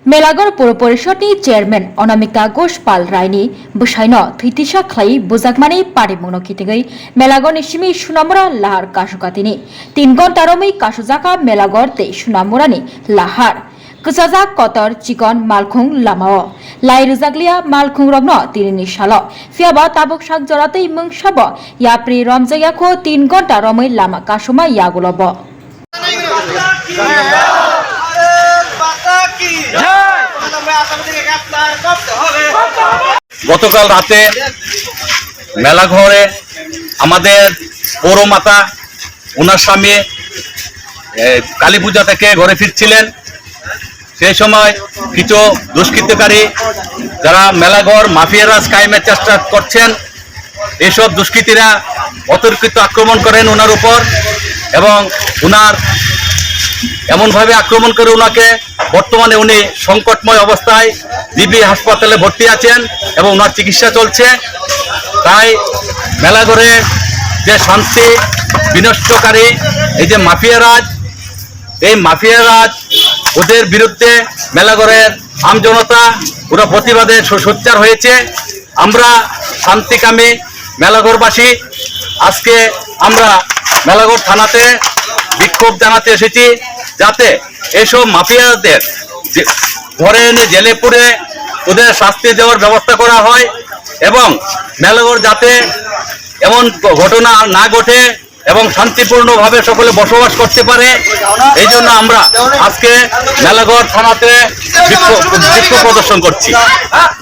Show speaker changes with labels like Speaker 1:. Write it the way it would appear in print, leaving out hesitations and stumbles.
Speaker 1: मेलागर पौर परिषदनि chairman Anamika Ghosh पाल रायनि बसायन थैतिसा खलाई बुजाकमानि पारिमुनो खिथिगै मेलागर निसिमि सुनामुरा लाहार कासुकातिनि 3 घन्टा रमै कासुजाका मेलागर ते सुनामुरानि लाहार कसाजाक कतर चिकन मालखुं लामाओ लाई रुजागलिया मालखुं रग्न तिरिनि सालो फियाबा ताबुक साक जरातै मंगसाब याप्रि रमजायाखो 3 घन्टा रमै लामा कासुमा यागुलब
Speaker 2: গতকাল রাতে মেলাঘরে আমাদের পৌরমাতা ওনার স্বামী কালী পূজা থেকে ঘরে ফিরছিলেন। সেই সময় কিছু দুষ্কৃতকারী যারা মেলাঘর মাফিয়ারাজ কায়েমের চেষ্টা করছেন, এসব দুষ্কৃতীরা অতর্কিত আক্রমণ করেন ওনার উপর এবং ওনার এমনভাবে আক্রমণ করে ওনাকে বর্তমানে উনি সংকটময় অবস্থায় ডিবি হাসপাতালে ভর্তি আছেন এবং ওনার চিকিৎসা চলছে। তাই মেলাঘরে যে শান্তি বিনষ্টকারী এই যে মাফিয়ারাজ, এই মাফিয়ারাজ ওদের বিরুদ্ধে মেলাঘরের আমজনতা ওরা প্রতিবাদে সোচ্চার হয়েছে। আমরা শান্তিকামী মেলাঘরবাসী আজকে আমরা মেলাঘর থানাতে বিক্ষোভ জানাতে এসেছি, যাতে এসব মাফিয়াদের ধরে এনে জেলে পুরে ওদের শাস্তি দেওয়ার ব্যবস্থা করা হয় এবং মেলাঘর যাতে এমন ঘটনা না ঘটে এবং শান্তিপূর্ণভাবে সকলে বসবাস করতে পারে, এই জন্য আমরা আজকে মেলাঘর থানাতে বিক্ষোভ প্রদর্শন করছি।